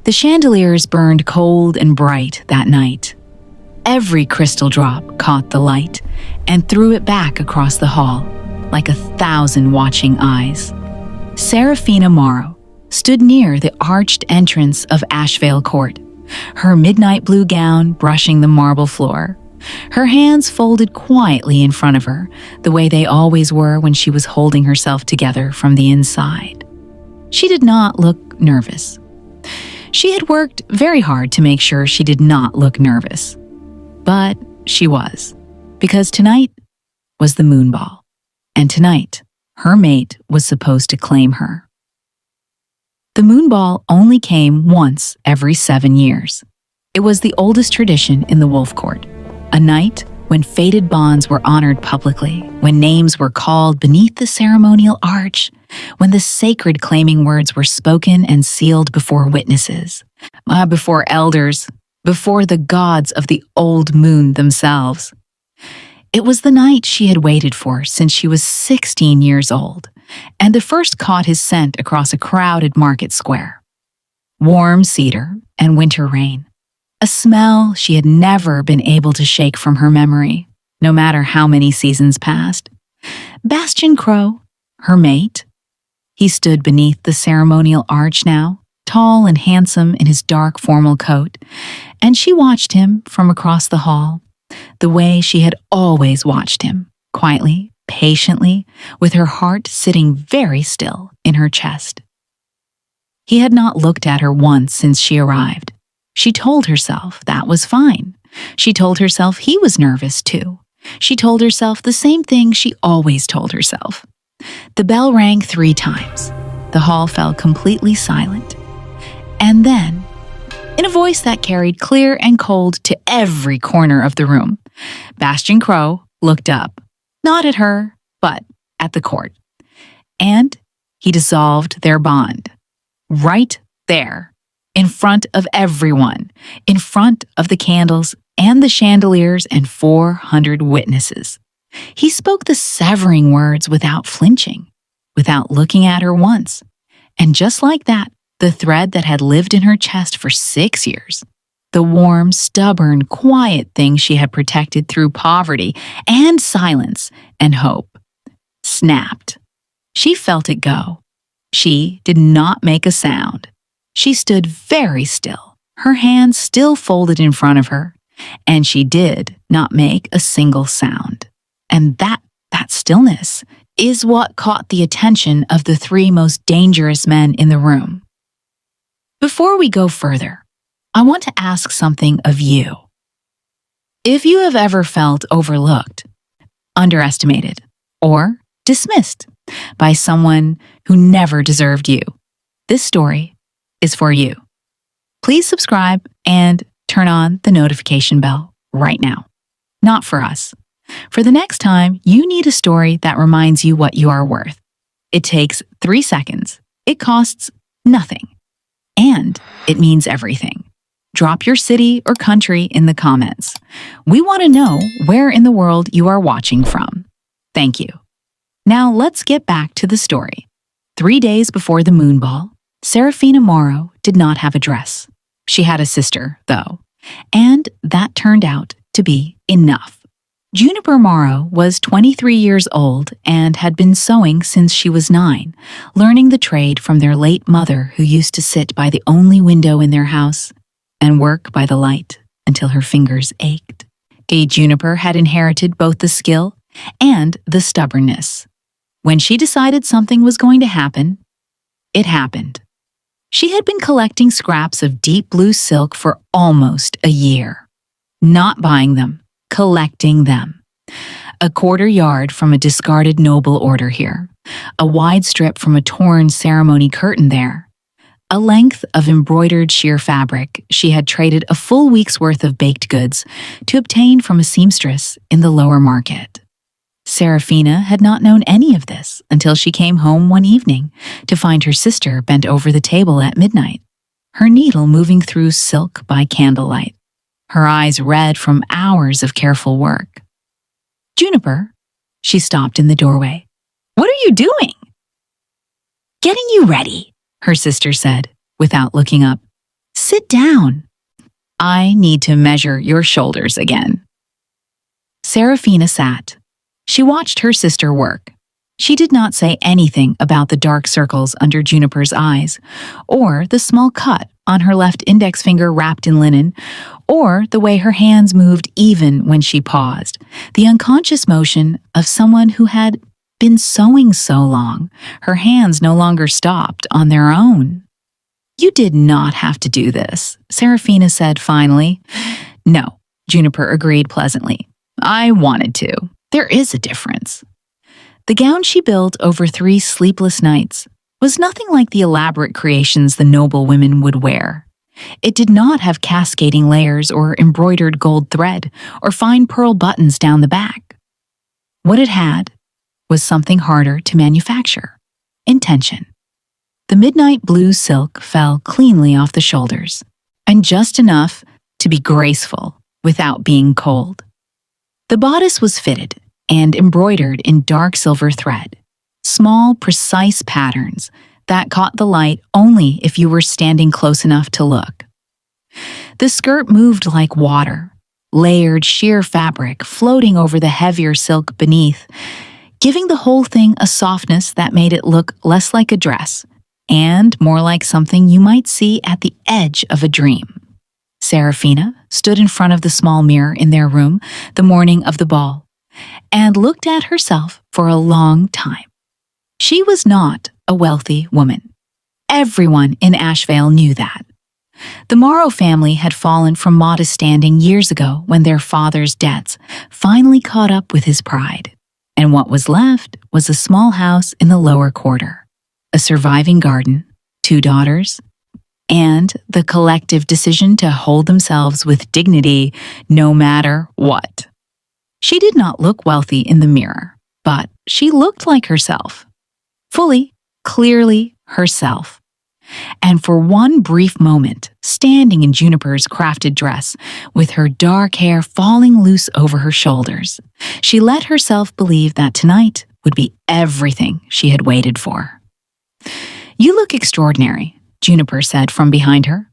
The chandeliers burned cold and bright that night. Every crystal drop caught the light and threw it back across the hall, like 1,000 watching eyes. Serafina Morrow stood near the arched entrance of Ashvale Court, her midnight blue gown brushing the marble floor, her hands folded quietly in front of her, the way they always were when she was holding herself together from the inside. She did not look nervous. She had worked very hard to make sure she did not look nervous. But she was, because tonight was the moon ball, and tonight her mate was supposed to claim her. The moon ball only came once every 7 years. It was the oldest tradition in the Wolf Court, a night when fated bonds were honored publicly, when names were called beneath the ceremonial arch, when the sacred claiming words were spoken and sealed before witnesses, before elders, before the gods of the old moon themselves. It was the night she had waited for since she was 16 years old, and the first caught his scent across a crowded market square. Warm cedar and winter rain, a smell she had never been able to shake from her memory, no matter how many seasons passed. Bastian Crow, her mate. He stood beneath the ceremonial arch now, tall and handsome in his dark formal coat, and she watched him from across the hall, the way she had always watched him, quietly, patiently, with her heart sitting very still in her chest. He had not looked at her once since she arrived. She told herself that was fine. She told herself he was nervous too. She told herself the same thing she always told herself. The bell rang 3 times. The hall fell completely silent. And then, in a voice that carried clear and cold to every corner of the room, Bastian Crow looked up, not at her, but at the court. And he dissolved their bond. Right there, in front of everyone, in front of the candles and the chandeliers and 400 witnesses. He spoke the severing words without flinching, without looking at her once. And just like that, the thread that had lived in her chest for 6 years, the warm, stubborn, quiet thing she had protected through poverty and silence and hope, snapped. She felt it go. She did not make a sound. She stood very still, her hands still folded in front of her, and she did not make a single sound. And that stillness is what caught the attention of the 3 most dangerous men in the room. Before we go further, I want to ask something of you. If you have ever felt overlooked, underestimated, or dismissed by someone who never deserved you, this story is for you. Please subscribe and turn on the notification bell right now. Not for us. For the next time you need a story that reminds you what you are worth. It takes 3 seconds. It costs nothing. And it means everything. Drop your city or country in the comments. We want to know where in the world you are watching from. Thank you. Now let's get back to the story. 3 days before the moon ball, Serafina Morrow did not have a dress. She had a sister, though, and that turned out to be enough. Juniper Morrow was 23 years old and had been sewing since she was 9, learning the trade from their late mother who used to sit by the only window in their house and work by the light until her fingers ached. Juniper had inherited both the skill and the stubbornness. When she decided something was going to happen, it happened. She had been collecting scraps of deep blue silk for almost a year. Not buying them, collecting them. A quarter yard from a discarded noble order here, a wide strip from a torn ceremony curtain there, a length of embroidered sheer fabric she had traded a full week's worth of baked goods to obtain from a seamstress in the lower market. Serafina had not known any of this until she came home one evening to find her sister bent over the table at midnight, her needle moving through silk by candlelight, her eyes red from hours of careful work. "Juniper," she stopped in the doorway. "What are you doing?" "Getting you ready," her sister said, without looking up. Sit down. I need to measure your shoulders again." Serafina sat. She watched her sister work. She did not say anything about the dark circles under Juniper's eyes, or the small cut on her left index finger wrapped in linen, or the way her hands moved even when she paused, the unconscious motion of someone who had been sewing so long, her hands no longer stopped on their own. "You did not have to do this," Serafina said finally. "No," Juniper agreed pleasantly. "I wanted to. There is a difference." The gown she built over 3 sleepless nights was nothing like the elaborate creations the noble women would wear. It did not have cascading layers or embroidered gold thread or fine pearl buttons down the back. What it had was something harder to manufacture: intention. The midnight blue silk fell cleanly off the shoulders, and just enough to be graceful without being cold. The bodice was fitted and embroidered in dark silver thread, small, precise patterns that caught the light only if you were standing close enough to look. The skirt moved like water, layered sheer fabric floating over the heavier silk beneath, giving the whole thing a softness that made it look less like a dress and more like something you might see at the edge of a dream. Serafina stood in front of the small mirror in their room the morning of the ball and looked at herself for a long time. She was not a wealthy woman. Everyone in Ashvale knew that. The Morrow family had fallen from modest standing years ago when their father's debts finally caught up with his pride, and what was left was a small house in the lower quarter, a surviving garden, 2 daughters, and the collective decision to hold themselves with dignity no matter what. She did not look wealthy in the mirror, but she looked like herself. Fully, clearly herself. And for one brief moment, standing in Juniper's crafted dress, with her dark hair falling loose over her shoulders, she let herself believe that tonight would be everything she had waited for. "You look extraordinary," Juniper said from behind her.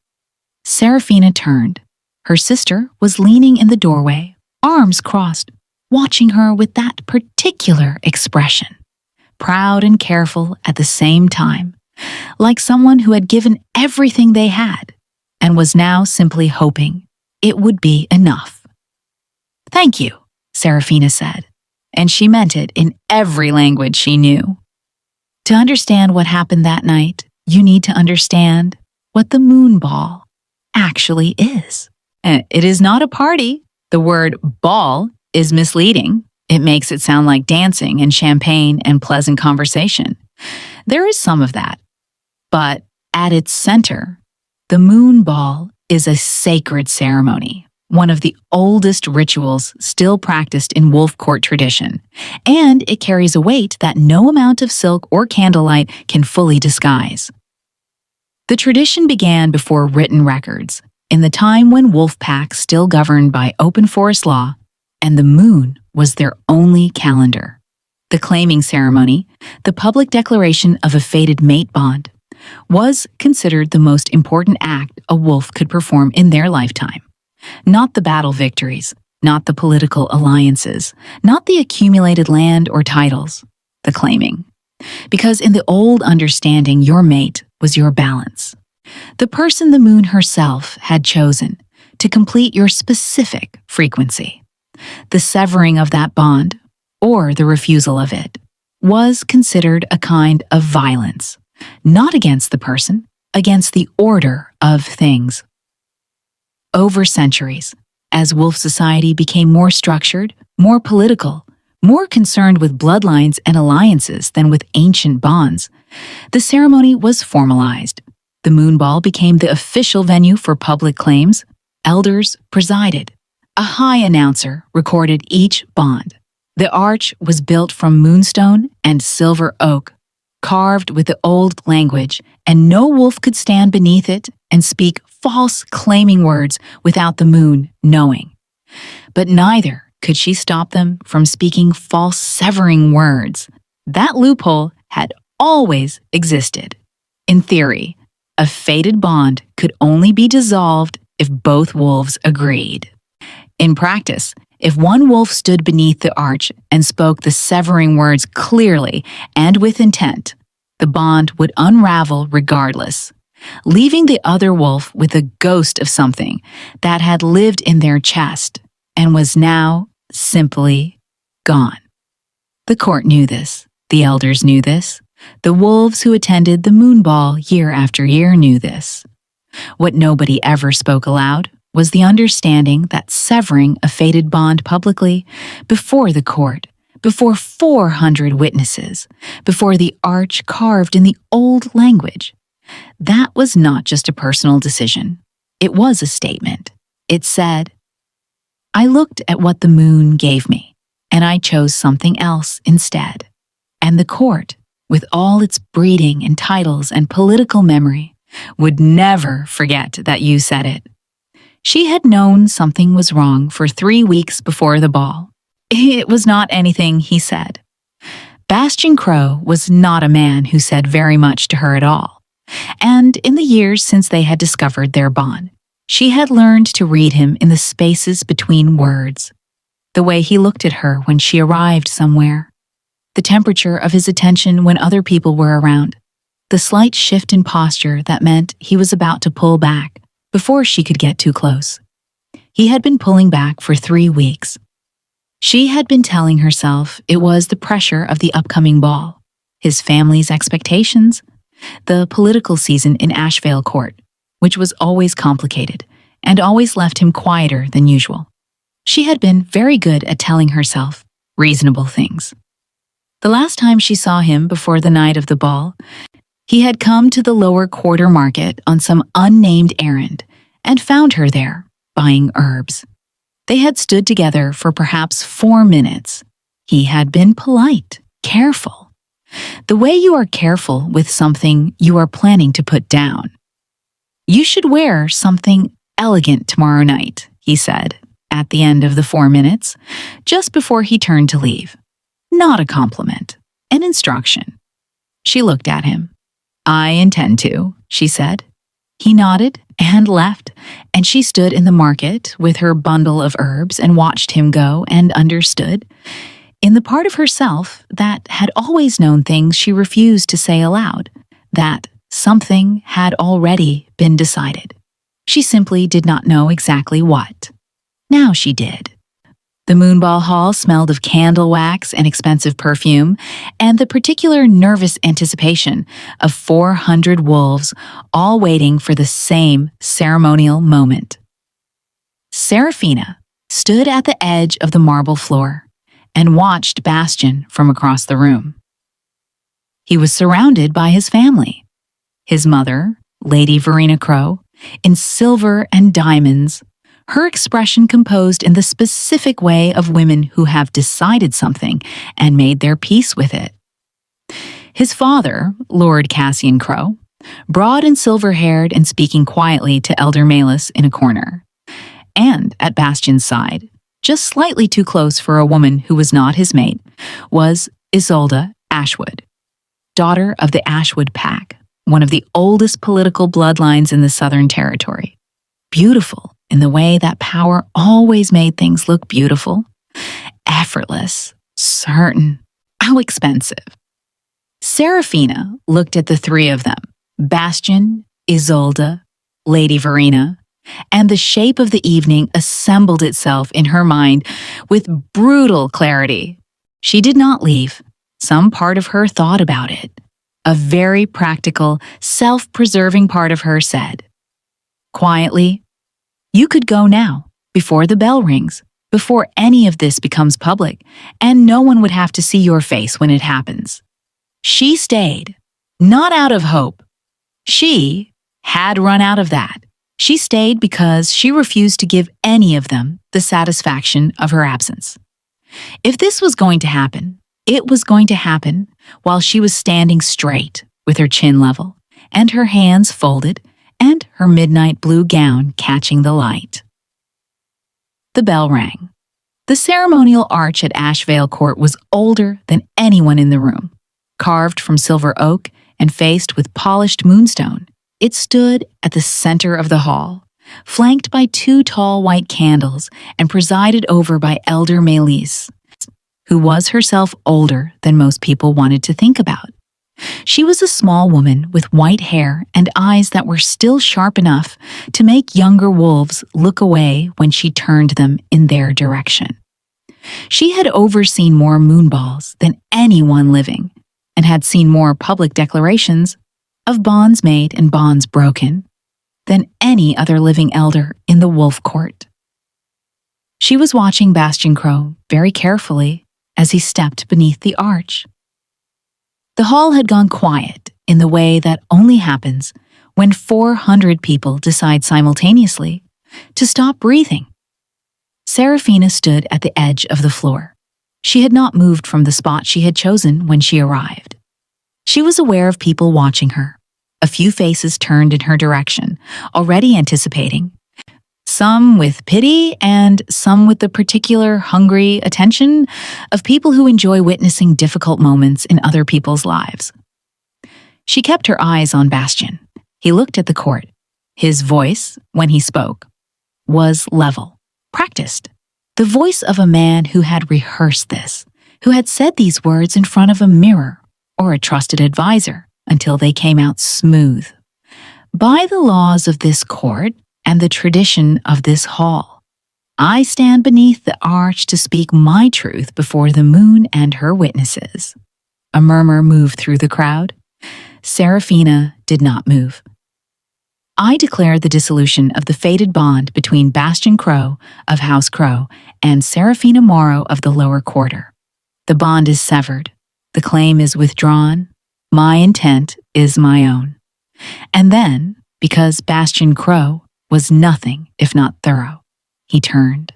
Serafina turned. Her sister was leaning in the doorway, arms crossed, watching her with that particular expression, proud and careful at the same time, like someone who had given everything they had and was now simply hoping it would be enough. "Thank you," Serafina said, and she meant it in every language she knew. To understand what happened that night, you need to understand what the moon ball actually is. It is not a party. The word ball is misleading. It makes it sound like dancing and champagne and pleasant conversation. There is some of that. But at its center, the moon ball is a sacred ceremony, one of the oldest rituals still practiced in Wolf Court tradition, and it carries a weight that no amount of silk or candlelight can fully disguise. The tradition began before written records, in the time when wolf packs still governed by open forest law, and the moon was their only calendar. The claiming ceremony, the public declaration of a fated mate bond, was considered the most important act a wolf could perform in their lifetime. Not the battle victories, not the political alliances, not the accumulated land or titles, the claiming. Because in the old understanding, your mate was your balance, the person the moon herself had chosen to complete your specific frequency. The severing of that bond, or the refusal of it, was considered a kind of violence, not against the person, against the order of things. Over centuries, as wolf society became more structured, more political, more concerned with bloodlines and alliances than with ancient bonds, the ceremony was formalized. The moon ball became the official venue for public claims. Elders presided. A high announcer recorded each bond. The arch was built from moonstone and silver oak, carved with the old language, and no wolf could stand beneath it and speak false claiming words without the moon knowing. But neither could she stop them from speaking false severing words. That loophole had always existed. In theory, a fated bond could only be dissolved if both wolves agreed. In practice, if one wolf stood beneath the arch and spoke the severing words clearly and with intent, the bond would unravel regardless, leaving the other wolf with a ghost of something that had lived in their chest and was now simply gone. The court knew this. The elders knew this. The wolves who attended the moon ball year after year knew this. What nobody ever spoke aloud was the understanding that severing a fated bond publicly, before the court, before 400 witnesses, before the arch carved in the old language, that was not just a personal decision. It was a statement. It said, "I looked at what the moon gave me, and I chose something else instead." And the court, with all its breeding and titles and political memory, would never forget that you said it. She had known something was wrong for 3 weeks before the ball. It was not anything he said. Bastian Crow was not a man who said very much to her at all. And in the years since they had discovered their bond, she had learned to read him in the spaces between words. The way he looked at her when she arrived somewhere. The temperature of his attention when other people were around. The slight shift in posture that meant he was about to pull back before she could get too close. He had been pulling back for 3 weeks. She had been telling herself it was the pressure of the upcoming ball, his family's expectations, the political season in Ashvale Court, which was always complicated and always left him quieter than usual. She had been very good at telling herself reasonable things. The last time she saw him before the night of the ball, he had come to the lower quarter market on some unnamed errand and found her there, buying herbs. They had stood together for perhaps 4 minutes. He had been polite, careful. The way you are careful with something you are planning to put down. "You should wear something elegant tomorrow night," he said, at the end of the 4 minutes, just before he turned to leave. Not a compliment, an instruction. She looked at him. "I intend to," she said. He nodded and left, and she stood in the market with her bundle of herbs and watched him go and understood, in the part of herself that had always known things she refused to say aloud, that something had already been decided. She simply did not know exactly what. Now she did. The Moonball Hall smelled of candle wax and expensive perfume, and the particular nervous anticipation of 400 wolves all waiting for the same ceremonial moment. Serafina stood at the edge of the marble floor and watched Bastian from across the room. He was surrounded by his family. His mother, Lady Verena Crow, in silver and diamonds, her expression composed in the specific way of women who have decided something and made their peace with it. His father, Lord Cassian Crow, broad and silver-haired and speaking quietly to Elder Malus in a corner. And at Bastian's side, just slightly too close for a woman who was not his mate, was Isolde Ashwood, daughter of the Ashwood Pack, one of the oldest political bloodlines in the Southern Territory. Beautiful in the way that power always made things look beautiful, effortless, certain, how expensive. Serafina looked at the three of them, Bastian, Isolde, Lady Verena, and the shape of the evening assembled itself in her mind with brutal clarity. She did not leave. Some part of her thought about it. A very practical, self-preserving part of her said, quietly, "You could go now, before the bell rings, before any of this becomes public, and no one would have to see your face when it happens." She stayed, not out of hope. She had run out of that. She stayed because she refused to give any of them the satisfaction of her absence. If this was going to happen, it was going to happen while she was standing straight with her chin level and her hands folded and her midnight blue gown catching the light. The bell rang. The ceremonial arch at Ashvale Court was older than anyone in the room, carved from silver oak and faced with polished moonstone. It stood at the center of the hall, flanked by two tall white candles and presided over by Elder Melis, who was herself older than most people wanted to think about. She was a small woman with white hair and eyes that were still sharp enough to make younger wolves look away when she turned them in their direction. She had overseen more moonballs than anyone living and had seen more public declarations of bonds made and bonds broken than any other living elder in the wolf court. She was watching Bastion Crow very carefully as he stepped beneath the arch. The hall had gone quiet in the way that only happens when 400 people decide simultaneously to stop breathing. Seraphina stood at the edge of the floor. She had not moved from the spot she had chosen when she arrived. She was aware of people watching her. A few faces turned in her direction, already anticipating, some with pity and some with the particular hungry attention of people who enjoy witnessing difficult moments in other people's lives. She kept her eyes on Bastion. He looked at the court. His voice, when he spoke, was level, practiced. The voice of a man who had rehearsed this, who had said these words in front of a mirror or a trusted advisor until they came out smooth. By the laws of this court and the tradition of this hall, I stand beneath the arch to speak my truth before the moon and her witnesses. A murmur moved through the crowd. Seraphina did not move. I declare the dissolution of the fated bond between Bastion Crow of House Crow and Seraphina Morrow of the lower quarter. The bond is severed. The claim is withdrawn. My intent is my own. And then, because Bastion Crow was nothing if not thorough, he turned.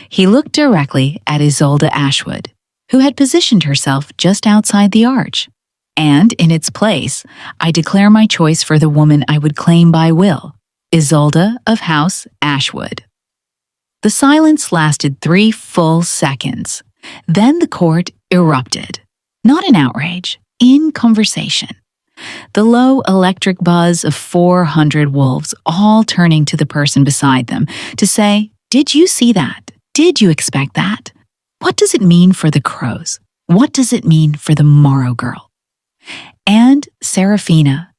He looked directly at Isolde Ashwood, who had positioned herself just outside the arch. And in its place, I declare my choice for the woman I would claim by will, Isolde of House Ashwood. The silence lasted 3 full seconds. Then the court erupted, not in outrage, in conversation. The low electric buzz of 400 wolves all turning to the person beside them to say, "Did you see that? Did you expect that? What does it mean for the crows? What does it mean for the Morrow girl?" And Seraphina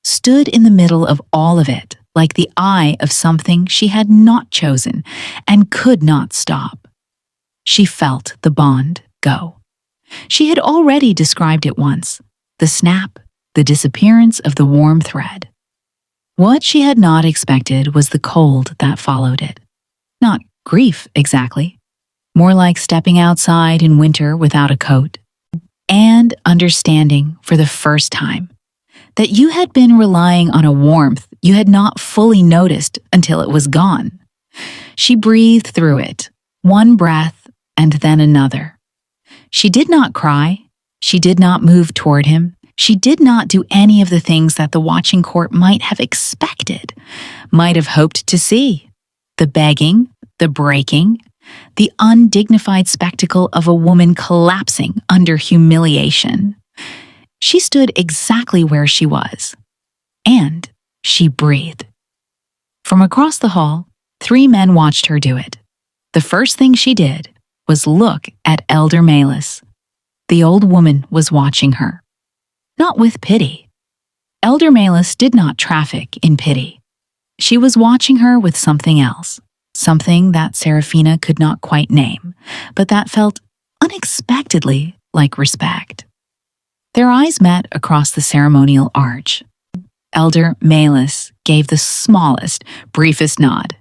stood in the middle of all of it, like the eye of something she had not chosen and could not stop. She felt the bond go. She had already described it once, the snap, the disappearance of the warm thread. What she had not expected was the cold that followed it. Not grief, exactly. More like stepping outside in winter without a coat. And understanding for the first time that you had been relying on a warmth you had not fully noticed until it was gone. She breathed through it, one breath and then another. She did not cry. She did not move toward him. She did not do any of the things that the watching court might have expected, might have hoped to see. The begging, the breaking, the undignified spectacle of a woman collapsing under humiliation. She stood exactly where she was, and she breathed. From across the hall, 3 men watched her do it. The first thing she did was look at Elder Melis. The old woman was watching her. Not with pity. Elder Melis did not traffic in pity. She was watching her with something else. Something that Seraphina could not quite name, but that felt unexpectedly like respect. Their eyes met across the ceremonial arch. Elder Melis gave the smallest, briefest nod.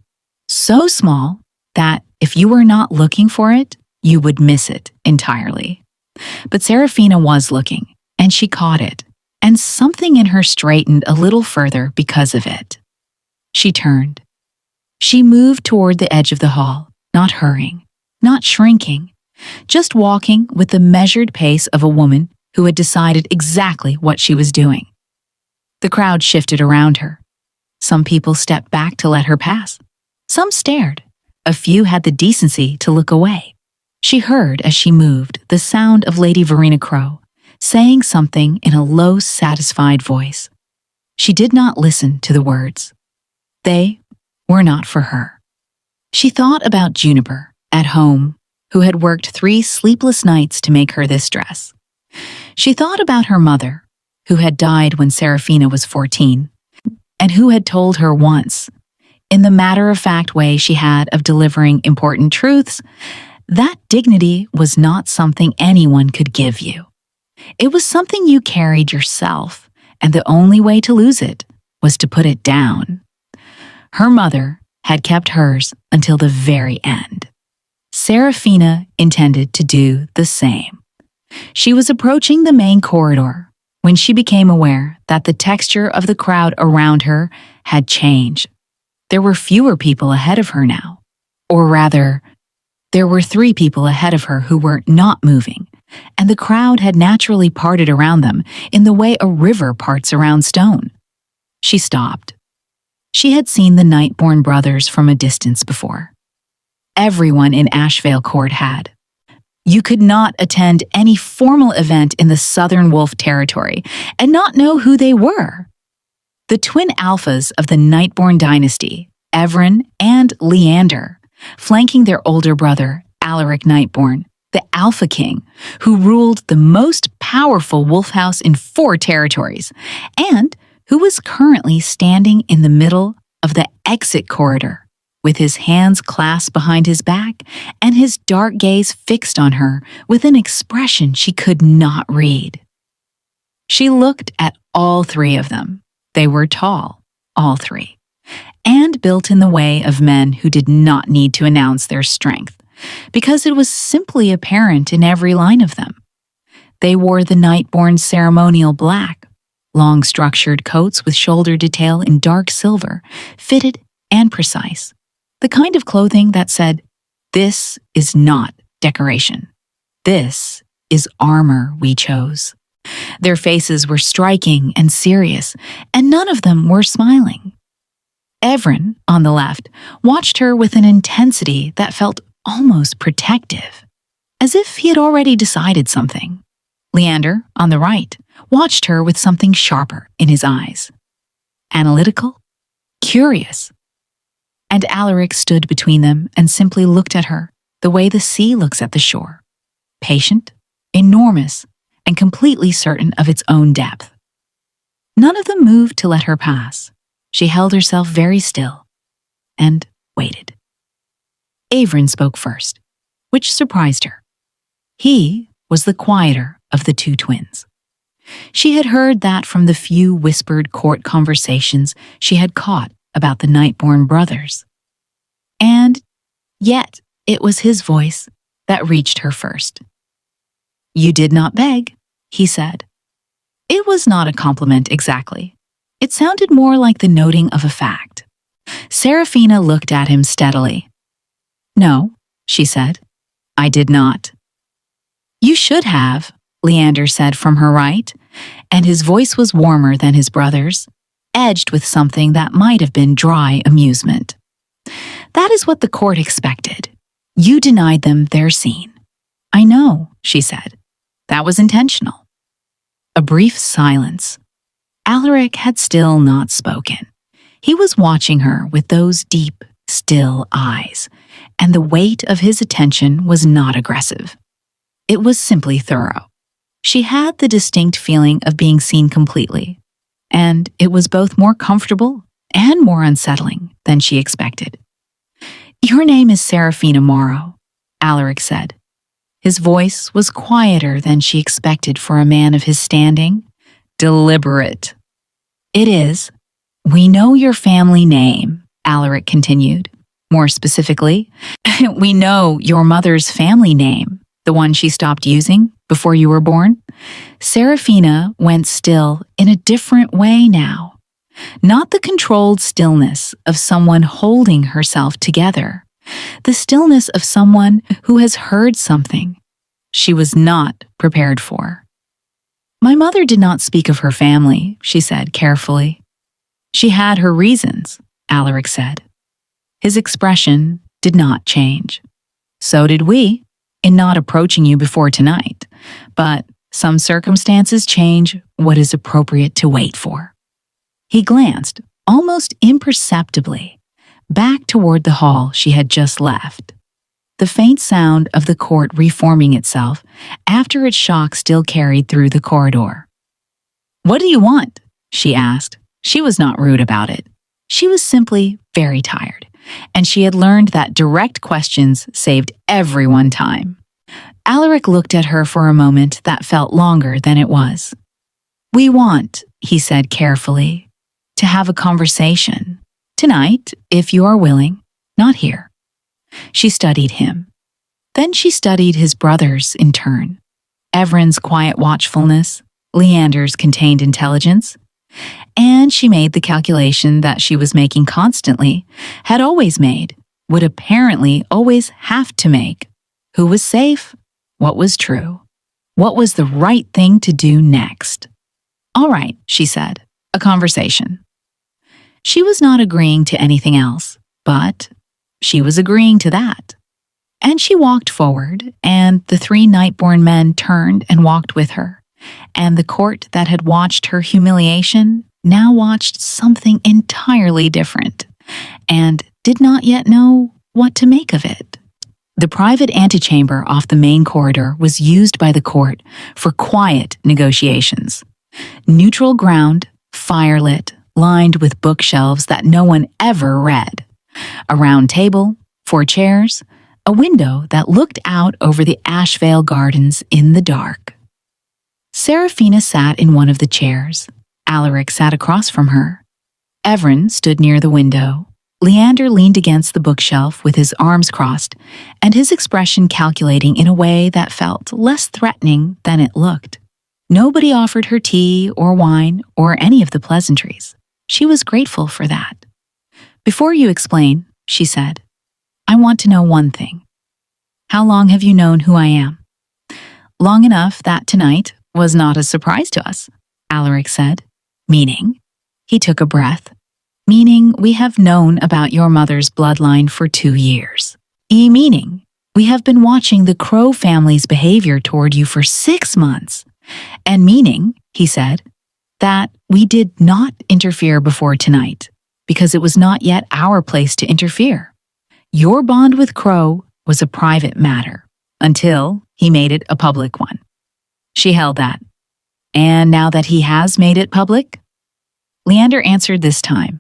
So small that if you were not looking for it, you would miss it entirely. But Seraphina was looking, and she caught it, and something in her straightened a little further because of it. She turned. She moved toward the edge of the hall, not hurrying, not shrinking, just walking with the measured pace of a woman who had decided exactly what she was doing. The crowd shifted around her. Some people stepped back to let her pass. Some stared. A few had the decency to look away. She heard, as she moved, the sound of Lady Verena Crow saying something in a low, satisfied voice. she did not listen to the words. They were not for her. She thought about Juniper, at home, who had worked 3 sleepless nights to make her this dress. She thought about her mother, who had died when Serafina was 14, and who had told her once, in the matter-of-fact way she had of delivering important truths, that dignity was not something anyone could give you. It was something you carried yourself, and the only way to lose it was to put it down. Her mother had kept hers until the very end. Serafina intended to do the same. She was approaching the main corridor when she became aware that the texture of the crowd around her had changed. There were fewer people ahead of her now. Or rather, there were 3 people ahead of her who were not moving, and the crowd had naturally parted around them in the way a river parts around stone. She stopped. She had seen the Nightborn brothers from a distance before. Everyone in Ashvale Court had. You could not attend any formal event in the Southern Wolf territory and not know who they were. The twin alphas of the Nightborn dynasty, Evren and Leander, flanking their older brother, Alaric Nightborn, the Alpha King, who ruled the most powerful wolf house in 4 territories, and who was currently standing in the middle of the exit corridor, with his hands clasped behind his back and his dark gaze fixed on her with an expression she could not read. She looked at all 3 of them. They were tall, all 3, and built in the way of men who did not need to announce their strength, because it was simply apparent in every line of them. They wore the Nightborn ceremonial black, long structured coats with shoulder detail in dark silver, fitted and precise. The kind of clothing that said, "This is not decoration. This is armor we chose." Their faces were striking and serious, and none of them were smiling. Evren, on the left, watched her with an intensity that felt almost protective, as if he had already decided something. Leander, on the right, watched her with something sharper in his eyes. Analytical, curious. And Alaric stood between them and simply looked at her the way the sea looks at the shore, patient, enormous, and completely certain of its own depth. None of them moved to let her pass. She held herself very still and waited. Evren spoke first, which surprised her. He was the quieter of the 2 twins. She had heard that from the few whispered court conversations she had caught about the Nightborn brothers. And yet it was his voice that reached her first. "You did not beg," he said. It was not a compliment exactly. It sounded more like the noting of a fact. Serafina looked at him steadily. "No," she said. "I did not." "You should have," Leander said from her right, and his voice was warmer than his brother's, edged with something that might have been dry amusement. "That is what the court expected. You denied them their scene." "I know," she said. "That was intentional." A brief silence. Alaric had still not spoken. He was watching her with those deep, still eyes, and the weight of his attention was not aggressive. It was simply thorough. She had the distinct feeling of being seen completely, and it was both more comfortable and more unsettling than she expected. "Your name is Serafina Morrow," Alaric said. His voice was quieter than she expected for a man of his standing, deliberate. "It is. We know your family name," Alaric continued. "More specifically, we know your mother's family name, the one she stopped using before you were born." Serafina went still in a different way now. Not the controlled stillness of someone holding herself together, the stillness of someone who has heard something she was not prepared for. "My mother did not speak of her family," she said carefully. "She had her reasons," Alaric said. His expression did not change. "So did we, in not approaching you before tonight, but some circumstances change what is appropriate to wait for." He glanced, almost imperceptibly, back toward the hall she had just left. The faint sound of the court reforming itself after its shock still carried through the corridor. "What do you want?" she asked. She was not rude about it. She was simply very tired, and she had learned that direct questions saved everyone time. Alaric looked at her for a moment that felt longer than it was. "We want," he said carefully, "to have a conversation. Tonight, if you are willing, not here." She studied him. Then she studied his brothers in turn. Evren's quiet watchfulness, Leander's contained intelligence, and she made the calculation that she was making constantly, had always made, would apparently always have to make. Who was safe? What was true? What was the right thing to do next? "All right," she said, "a conversation." She was not agreeing to anything else, but she was agreeing to that. And she walked forward, and the three Nightborn men turned and walked with her, and the court that had watched her humiliation now watched something entirely different, and did not yet know what to make of it. The private antechamber off the main corridor was used by the court for quiet negotiations. Neutral ground, firelit, lined with bookshelves that no one ever read. A round table, 4 chairs, a window that looked out over the Ashvale Gardens in the dark. Seraphina sat in one of the chairs. Alaric sat across from her. Evren stood near the window. Leander leaned against the bookshelf with his arms crossed, and his expression calculating in a way that felt less threatening than it looked. Nobody offered her tea or wine or any of the pleasantries. She was grateful for that. "Before you explain," she said, "I want to know one thing. How long have you known who I am?" "Long enough that tonight was not a surprise to us," Alaric said. "Meaning?" He took a breath. "Meaning we have known about your mother's bloodline for 2 years. Meaning we have been watching the Crow family's behavior toward you for 6 months. And meaning," he said, "that we did not interfere before tonight, because it was not yet our place to interfere. Your bond with Crow was a private matter, until he made it a public one." She held that. "And now that he has made it public?" Leander answered this time.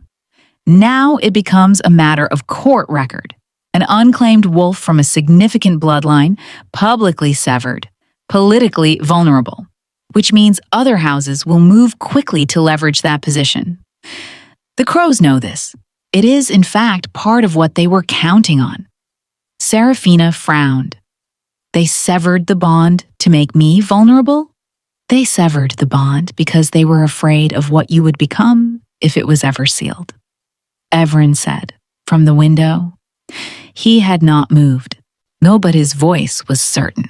"Now it becomes a matter of court record. An unclaimed wolf from a significant bloodline, publicly severed, politically vulnerable, which means other houses will move quickly to leverage that position. The Crows know this. It is, in fact, part of what they were counting on." Seraphina frowned. "They severed the bond to make me vulnerable?" "They severed the bond because they were afraid of what you would become if it was ever sealed," Evren said, from the window. He had not moved, no, but his voice was certain.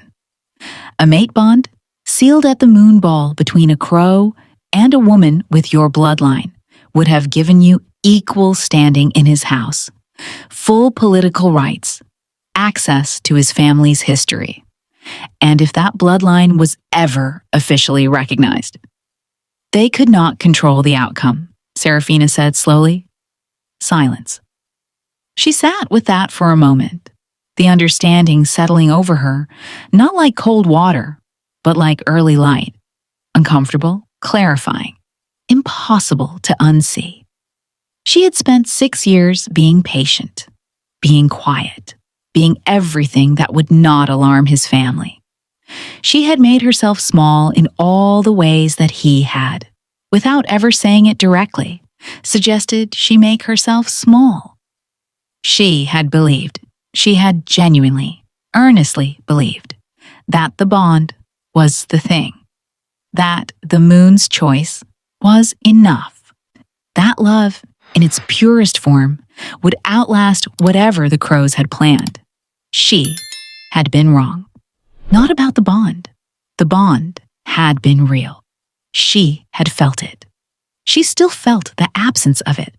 "A mate bond, sealed at the moon ball between a crow and a woman with your bloodline, would have given you equal standing in his house, full political rights, access to his family's history, and if that bloodline was ever officially recognized." "They could not control the outcome," Seraphina said slowly. Silence. She sat with that for a moment, the understanding settling over her, not like cold water, but like early light, uncomfortable, clarifying, impossible to unsee. She had spent 6 years being patient, being quiet, being everything that would not alarm his family. She had made herself small in all the ways that he had, without ever saying it directly, suggested she make herself small. She had believed, she had genuinely, earnestly believed, that the bond was the thing, that the moon's choice was enough, that love, in its purest form, would outlast whatever the Crows had planned. She had been wrong. Not about the bond. The bond had been real. She had felt it. She still felt the absence of it.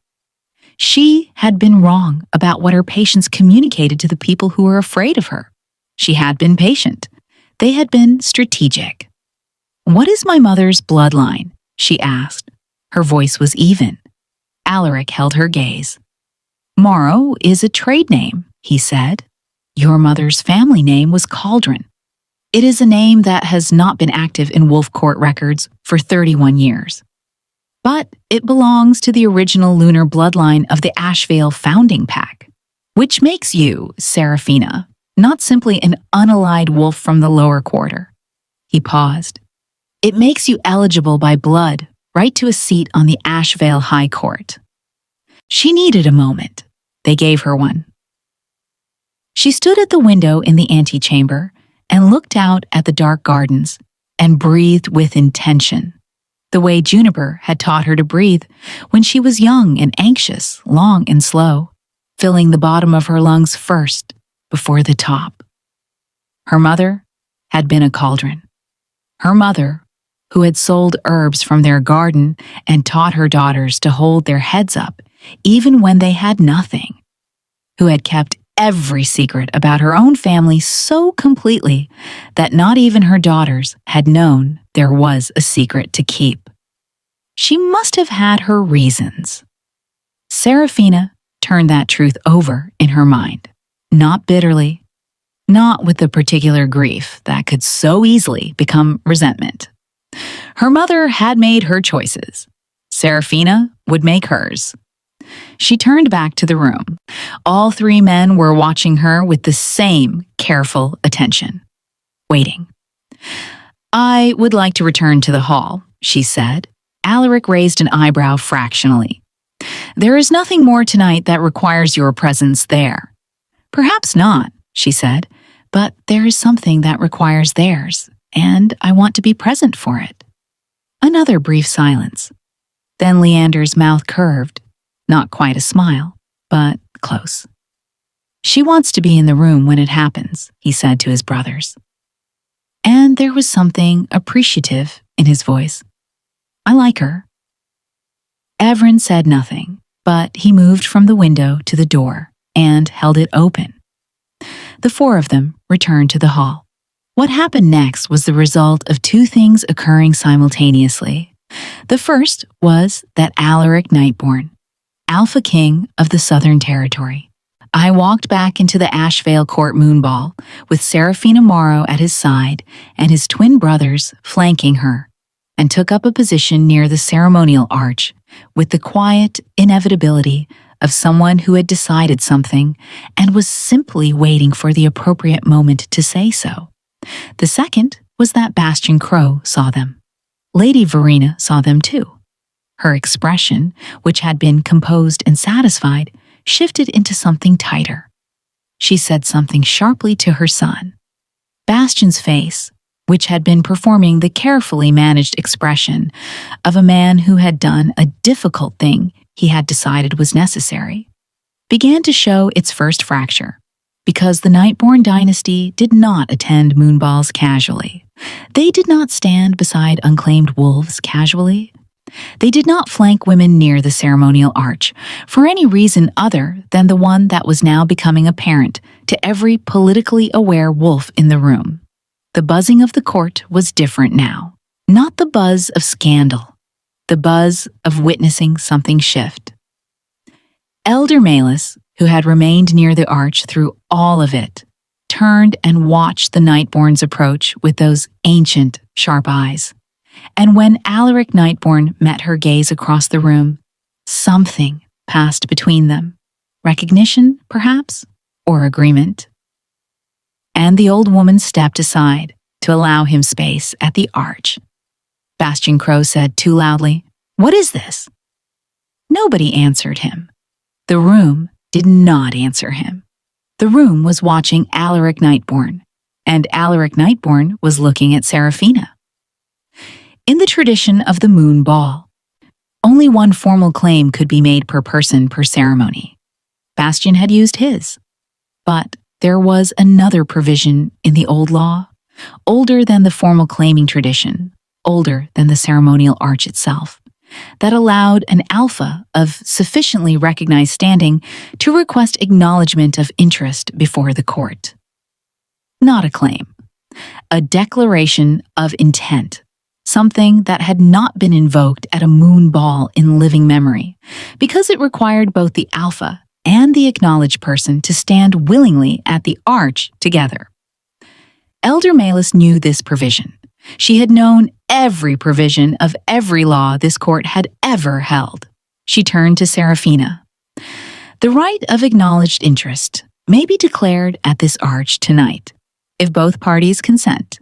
She had been wrong about what her patients communicated to the people who were afraid of her. She had been patient. They had been strategic. "What is my mother's bloodline?" she asked. Her voice was even, Alaric held her gaze. Morrow is a trade name, he said. Your mother's family name was Cauldron. It is a name that has not been active in Wolf Court records for 31 years. But it belongs to the original lunar bloodline of the Ashvale founding pack, which makes you, Seraphina, not simply an unallied wolf from the lower quarter. He paused. It makes you eligible by blood, right to a seat on the Ashvale High Court. She needed a moment. They gave her one. She stood at the window in the antechamber and looked out at the dark gardens and breathed with intention, the way Juniper had taught her to breathe when she was young and anxious, long and slow, filling the bottom of her lungs first before the top. Her mother had been a cauldron. Her mother, who had sold herbs from their garden and taught her daughters to hold their heads up even when they had nothing, who had kept every secret about her own family so completely that not even her daughters had known there was a secret to keep. She must have had her reasons. Seraphina turned that truth over in her mind, not bitterly, not with the particular grief that could so easily become resentment. Her mother had made her choices. Seraphina would make hers. She turned back to the room. All three men were watching her with the same careful attention, waiting. I would like to return to the hall, she said. Alaric raised an eyebrow fractionally. There is nothing more tonight that requires your presence there. Perhaps not, she said, but there is something that requires theirs, and I want to be present for it. Another brief silence. Then Leander's mouth curved. Not quite a smile, but close. She wants to be in the room when it happens, he said to his brothers. And there was something appreciative in his voice. I like her. Everin said nothing, but he moved from the window to the door and held it open. The four of them returned to the hall. What happened next was the result of two things occurring simultaneously. The first was that Alaric Nightborn, Alpha King of the Southern Territory. I walked back into the Ashvale Court Moonball with Seraphina Morrow at his side and his twin brothers flanking her, and took up a position near the ceremonial arch with the quiet inevitability of someone who had decided something and was simply waiting for the appropriate moment to say so. The second was that Bastian Crow saw them. Lady Verena saw them too. Her expression, which had been composed and satisfied, shifted into something tighter. She said something sharply to her son. Bastian's face, which had been performing the carefully managed expression of a man who had done a difficult thing he had decided was necessary, began to show its first fracture, because the Nightborn dynasty did not attend moonballs casually. They did not stand beside unclaimed wolves casually. They did not flank women near the ceremonial arch for any reason other than the one that was now becoming apparent to every politically aware wolf in the room. The buzzing of the court was different now, not the buzz of scandal, the buzz of witnessing something shift. Elder Malus, who had remained near the arch through all of it, turned and watched the Nightborns approach with those ancient, sharp eyes. And when Alaric Nightborn met her gaze across the room, something passed between them. Recognition, perhaps, or agreement. And the old woman stepped aside to allow him space at the arch. Bastian Crow said too loudly, "What is this?" Nobody answered him. The room did not answer him. The room was watching Alaric Nightborn, and Alaric Nightborn was looking at Seraphina. In the tradition of the moon ball, only one formal claim could be made per person per ceremony. Bastian had used his. But there was another provision in the old law, older than the formal claiming tradition, older than the ceremonial arch itself, that allowed an alpha of sufficiently recognized standing to request acknowledgement of interest before the court. Not a claim, a declaration of intent, something that had not been invoked at a moon ball in living memory, because it required both the alpha and the acknowledged person to stand willingly at the arch together. Elder Malus knew this provision. She had known every provision of every law this court had ever held. She turned to Seraphina. The right of acknowledged interest may be declared at this arch tonight, if both parties consent.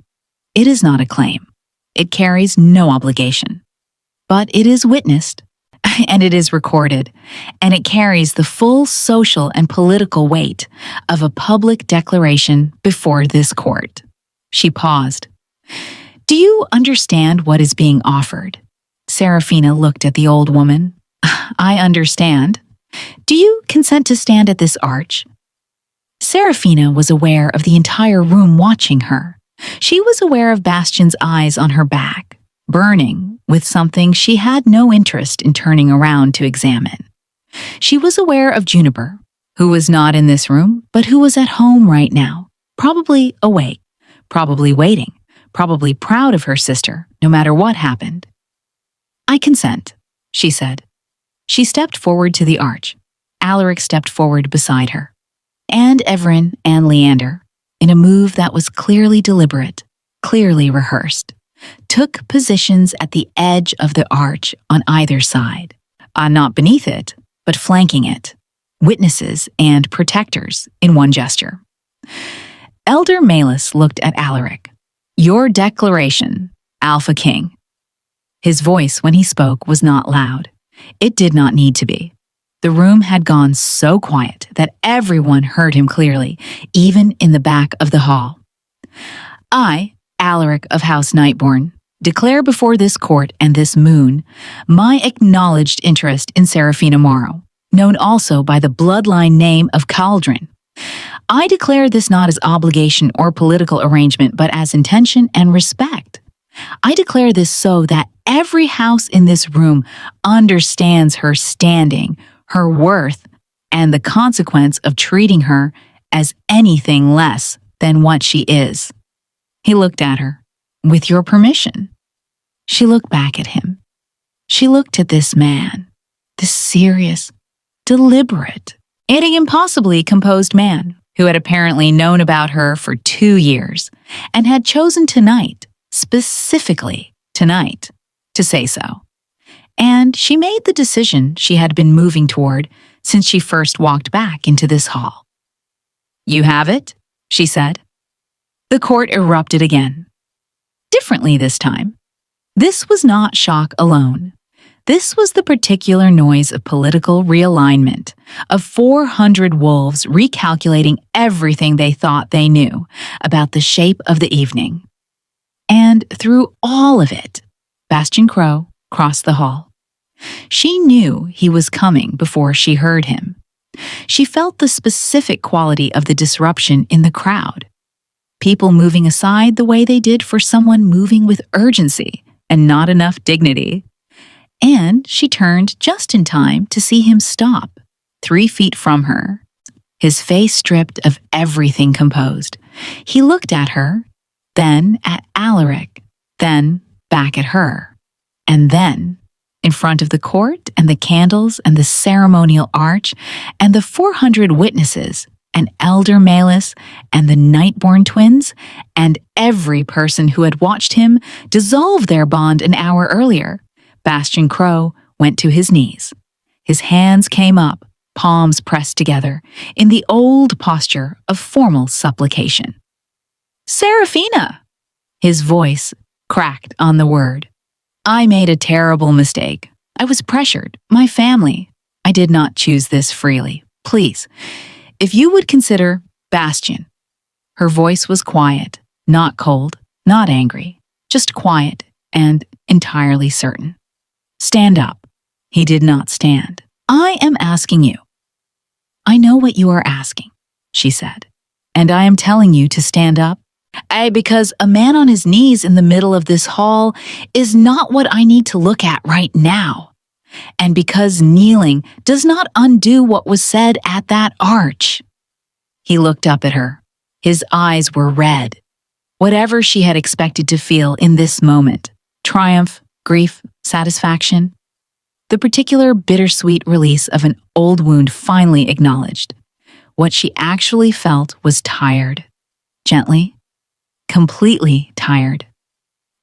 It is not a claim. It carries no obligation. But it is witnessed, and it is recorded, and it carries the full social and political weight of a public declaration before this court. She paused. Do you understand what is being offered? Seraphina looked at the old woman. I understand. Do you consent to stand at this arch? Seraphina was aware of the entire room watching her. She was aware of Bastian's eyes on her back, burning with something she had no interest in turning around to examine. She was aware of Juniper, who was not in this room, but who was at home right now, probably awake, probably waiting, probably proud of her sister, no matter what happened. I consent, she said. She stepped forward to the arch. Alaric stepped forward beside her. And Everin and Leander, in a move that was clearly deliberate, clearly rehearsed, took positions at the edge of the arch on either side, not beneath it, but flanking it, witnesses and protectors in one gesture. Elder Malus looked at Alaric. Your declaration, Alpha King. His voice when he spoke was not loud. It did not need to be. The room had gone so quiet that everyone heard him clearly, even in the back of the hall. I, Alaric of House Nightborn, declare before this court and this moon my acknowledged interest in Seraphina Morrow, known also by the bloodline name of Cauldron. I declare this not as obligation or political arrangement, but as intention and respect. I declare this so that every house in this room understands her standing, her worth, and the consequence of treating her as anything less than what she is. He looked at her. With your permission. She looked back at him. She looked at this man, this serious, deliberate, and impossibly composed man who had apparently known about her for 2 years and had chosen tonight, specifically tonight, to say so. And she made the decision she had been moving toward since she first walked back into this hall. You have it, she said. The court erupted again. Differently this time. This was not shock alone. This was the particular noise of political realignment, of 400 wolves recalculating everything they thought they knew about the shape of the evening. And through all of it, Bastian Crow crossed the hall. She knew he was coming before she heard him. She felt the specific quality of the disruption in the crowd. People moving aside the way they did for someone moving with urgency and not enough dignity. And she turned just in time to see him stop, 3 feet from her, his face stripped of everything composed. He looked at her, then at Alaric, then back at her, and then in front of the court and the candles and the ceremonial arch and the 400 witnesses and Elder Malus and the Nightborn twins and every person who had watched him dissolve their bond an hour earlier. Bastian Crow went to his knees. His hands came up, palms pressed together, in the old posture of formal supplication. Seraphina! His voice cracked on the word. I made a terrible mistake. I was pressured. My family. I did not choose this freely. Please, if you would consider Bastian. Her voice was quiet, not cold, not angry, just quiet and entirely certain. Stand up. He did not stand. I am asking you. I know what you are asking, she said, and I am telling you to stand up. Because a man on his knees in the middle of this hall is not what I need to look at right now. And because kneeling does not undo what was said at that arch. He looked up at her. His eyes were red. Whatever she had expected to feel in this moment triumph, grief, satisfaction. The particular bittersweet release of an old wound finally acknowledged. What she actually felt was tired. Gently, completely tired.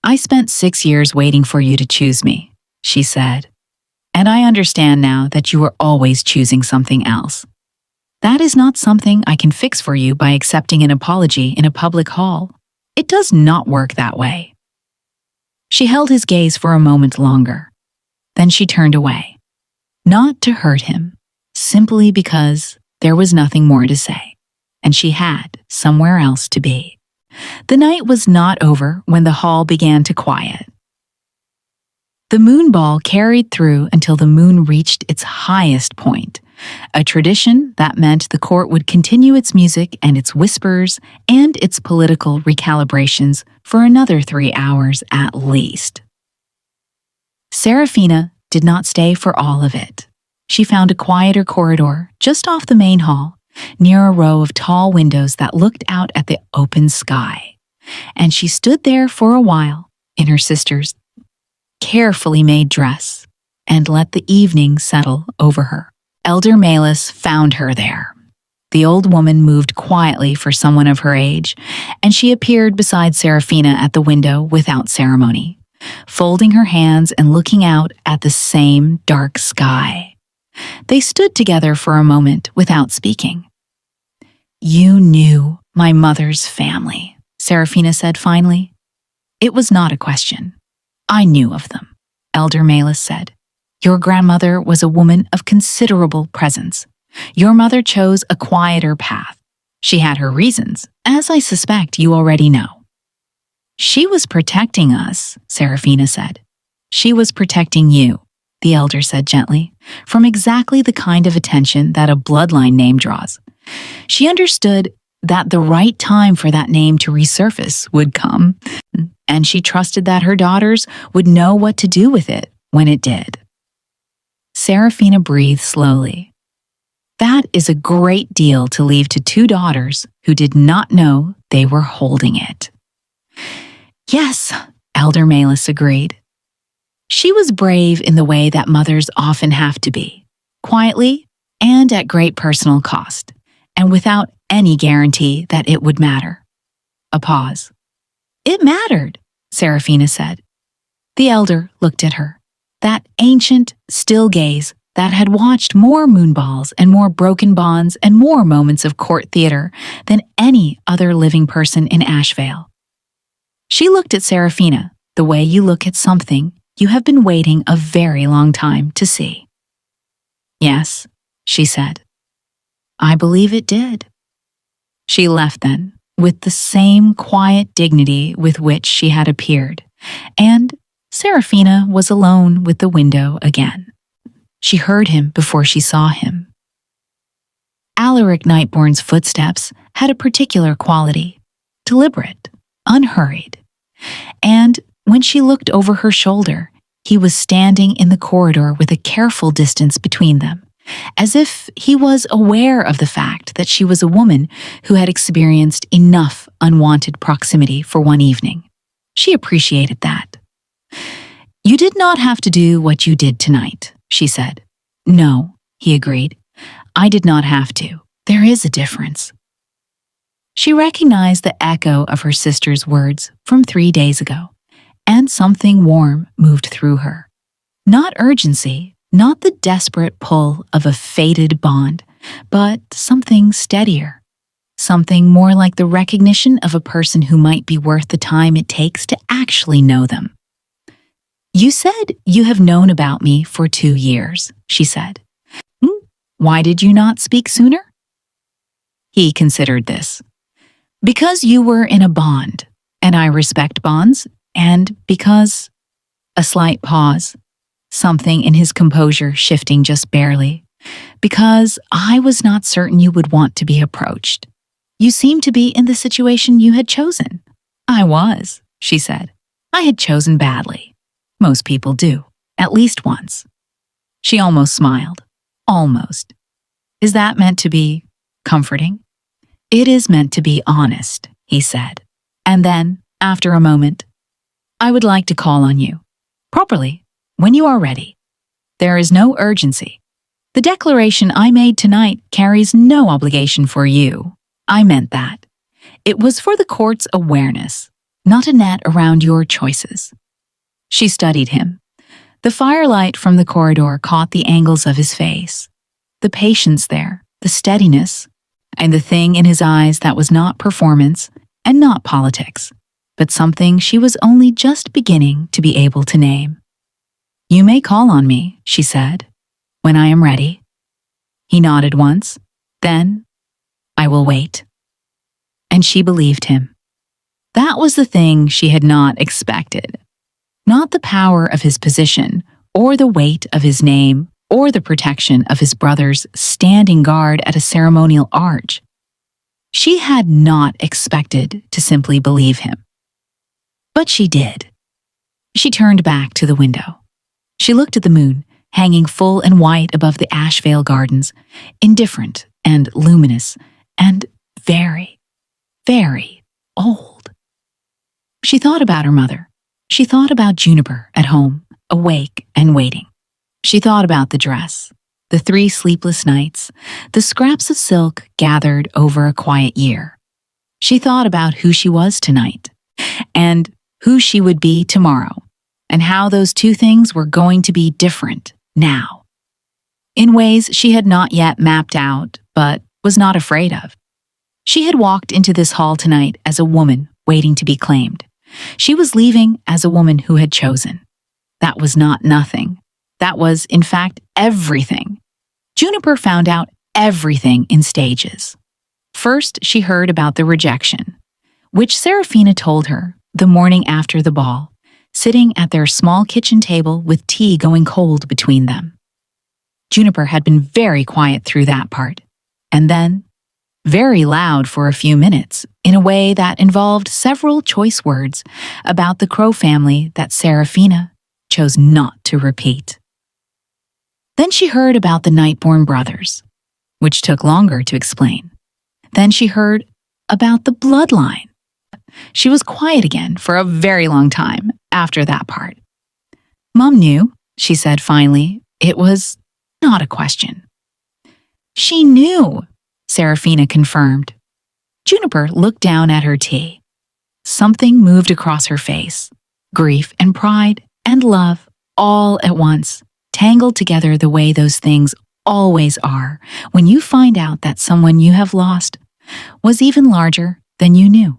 "I spent 6 years waiting for you to choose me," she said. "And I understand now that you are always choosing something else. That is not something I can fix for you by accepting an apology in a public hall. It does not work that way." She held his gaze for a moment longer. Then she turned away. Not to hurt him, simply because there was nothing more to say, and she had somewhere else to be. The night was not over when the hall began to quiet. The moon ball carried through until the moon reached its highest point, a tradition that meant the court would continue its music and its whispers and its political recalibrations for another 3 hours at least. Serafina did not stay for all of it. She found a quieter corridor just off the main hall, near a row of tall windows that looked out at the open sky. And she stood there for a while in her sister's carefully made dress and let the evening settle over her. Elder Malus found her there. The old woman moved quietly for someone of her age, and she appeared beside Serafina at the window without ceremony, folding her hands and looking out at the same dark sky. They stood together for a moment without speaking. "You knew my mother's family," Serafina said finally. "It was not a question. I knew of them," Elder Malus said. "Your grandmother was a woman of considerable presence. Your mother chose a quieter path. She had her reasons, as I suspect you already know." "She was protecting us," Serafina said. "She was protecting you," the elder said gently, "from exactly the kind of attention that a bloodline name draws. She understood that the right time for that name to resurface would come, and she trusted that her daughters would know what to do with it when it did." Serafina breathed slowly. That is a great deal to leave to 2 daughters who did not know they were holding it. "Yes," Elder Malus agreed. "She was brave in the way that mothers often have to be, quietly and at great personal cost, and without any guarantee that it would matter." A pause. "It mattered," Serafina said. The elder looked at her, that ancient, still gaze that had watched more moonballs and more broken bonds and more moments of court theater than any other living person in Ashvale. She looked at Serafina the way you look at something you have been waiting a very long time to see. "Yes," she said. "I believe it did." She left then, with the same quiet dignity with which she had appeared, and Serafina was alone with the window again. She heard him before she saw him. Alaric Nightborn's footsteps had a particular quality, deliberate, unhurried. And when she looked over her shoulder, he was standing in the corridor with a careful distance between them, as if he was aware of the fact that she was a woman who had experienced enough unwanted proximity for one evening. She appreciated that. "You did not have to do what you did tonight," she said. "No," he agreed. "I did not have to. There is a difference." She recognized the echo of her sister's words from 3 days ago, and something warm moved through her. Not urgency, not the desperate pull of a fated bond, but something steadier, something more like the recognition of a person who might be worth the time it takes to actually know them. "You said you have known about me for 2 years," she said. "Why did you not speak sooner?" He considered this. "Because you were in a bond, and I respect bonds, and because—" A slight pause, something in his composure shifting just barely. "Because I was not certain you would want to be approached. You seemed to be in the situation you had chosen." "I was," she said. "I had chosen badly. Most people do, at least once." She almost smiled. Almost. "Is that meant to be comforting?" "It is meant to be honest," he said. And then, after a moment, I would like to call on you, properly, when you are ready. There is no urgency. The declaration I made tonight carries no obligation for you. I meant that. It was for the court's awareness, not a net around your choices. She studied him. The firelight from the corridor caught the angles of his face, the patience there, the steadiness, and the thing in his eyes that was not performance and not politics, but something she was only just beginning to be able to name. You may call on me, she said, when I am ready. He nodded once, then, I will wait. And she believed him. That was the thing she had not expected. Not the power of his position, or the weight of his name, or the protection of his brothers standing guard at a ceremonial arch. She had not expected to simply believe him. But she did. She turned back to the window. She looked at the moon, hanging full and white above the Ashvale Gardens, indifferent and luminous and very, very old. She thought about her mother. She thought about Juniper at home, awake and waiting. She thought about the dress, the 3 sleepless nights, the scraps of silk gathered over a quiet year. She thought about who she was tonight, and who she would be tomorrow, and how those 2 things were going to be different now, in ways she had not yet mapped out, but was not afraid of. She had walked into this hall tonight as a woman waiting to be claimed. She was leaving as a woman who had chosen. That was not nothing. That was, in fact, everything. Juniper found out everything in stages. First, she heard about the rejection, which Serafina told her the morning after the ball, sitting at their small kitchen table with tea going cold between them. Juniper had been very quiet through that part, and then very loud for a few minutes in a way that involved several choice words about the Crow family that Serafina chose not to repeat. Then she heard about the Nightborn brothers, which took longer to explain. Then she heard about the bloodline. She was quiet again for a very long time after that part. Mom knew, she said finally. It was not a question. She knew, Serafina confirmed. Juniper looked down at her tea. Something moved across her face. Grief and pride and love all at once, tangled together the way those things always are when you find out that someone you have lost was even larger than you knew.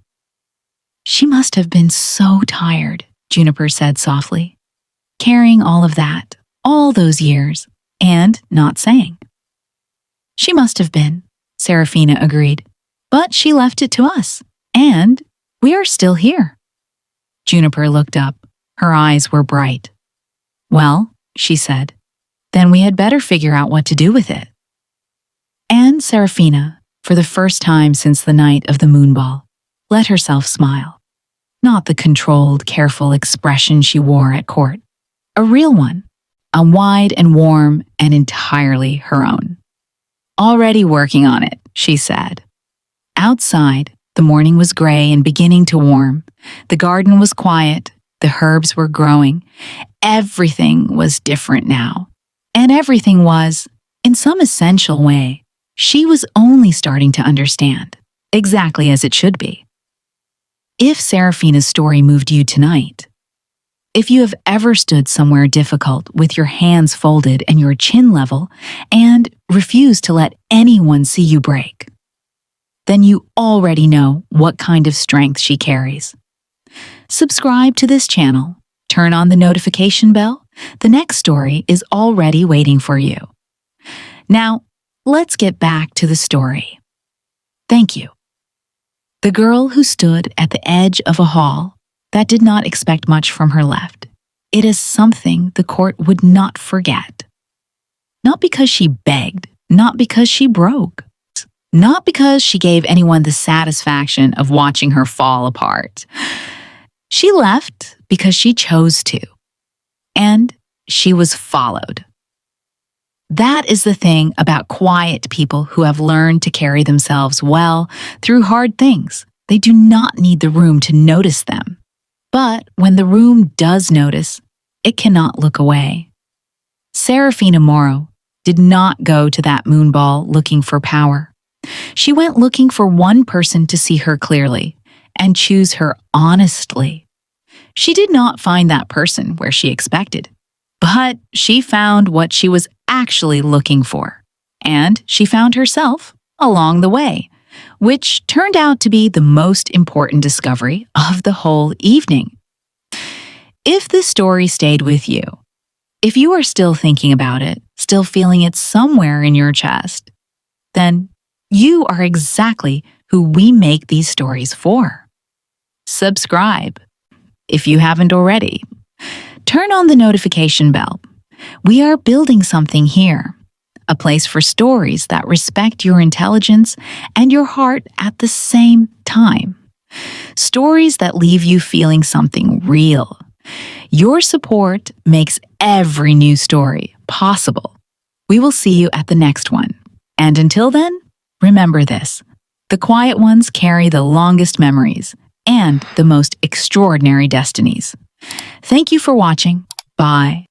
She must have been so tired, Juniper said softly, carrying all of that, all those years, and not saying. She must have been, Serafina agreed, but she left it to us, and we are still here. Juniper looked up. Her eyes were bright. Well, she said, then we had better figure out what to do with it. And Serafina, for the first time since the night of the moonball, let herself smile. Not the controlled, careful expression she wore at court. A real one, a wide and warm and entirely her own. Already working on it, she said. Outside, the morning was gray and beginning to warm. The garden was quiet. The herbs were growing. Everything was different now. And everything was, in some essential way, she was only starting to understand, exactly as it should be. If Serafina's story moved you tonight, if you have ever stood somewhere difficult with your hands folded and your chin level and refused to let anyone see you break, then you already know what kind of strength she carries. Subscribe to this channel, turn on the notification bell. The next story is already waiting for you. Now, let's get back to the story. Thank you. The girl who stood at the edge of a hall that did not expect much from her left. It is something the court would not forget. Not because she begged, not because she broke, not because she gave anyone the satisfaction of watching her fall apart. She left because she chose to, and she was followed. That is the thing about quiet people who have learned to carry themselves well through hard things. They do not need the room to notice them. But when the room does notice, it cannot look away. Serafina Morrow did not go to that moon ball looking for power. She went looking for one person to see her clearly and choose her honestly. She did not find that person where she expected, but she found what she was actually looking for. And she found herself along the way, which turned out to be the most important discovery of the whole evening. If the story stayed with you, if you are still thinking about it, still feeling it somewhere in your chest, then you are exactly who we make these stories for. Subscribe if you haven't already. Turn on the notification bell. We are building something here, a place for stories that respect your intelligence and your heart at the same time. Stories that leave you feeling something real. Your support makes every new story possible. We will see you at the next one. And until then, remember this: the quiet ones carry the longest memories and the most extraordinary destinies. Thank you for watching. Bye.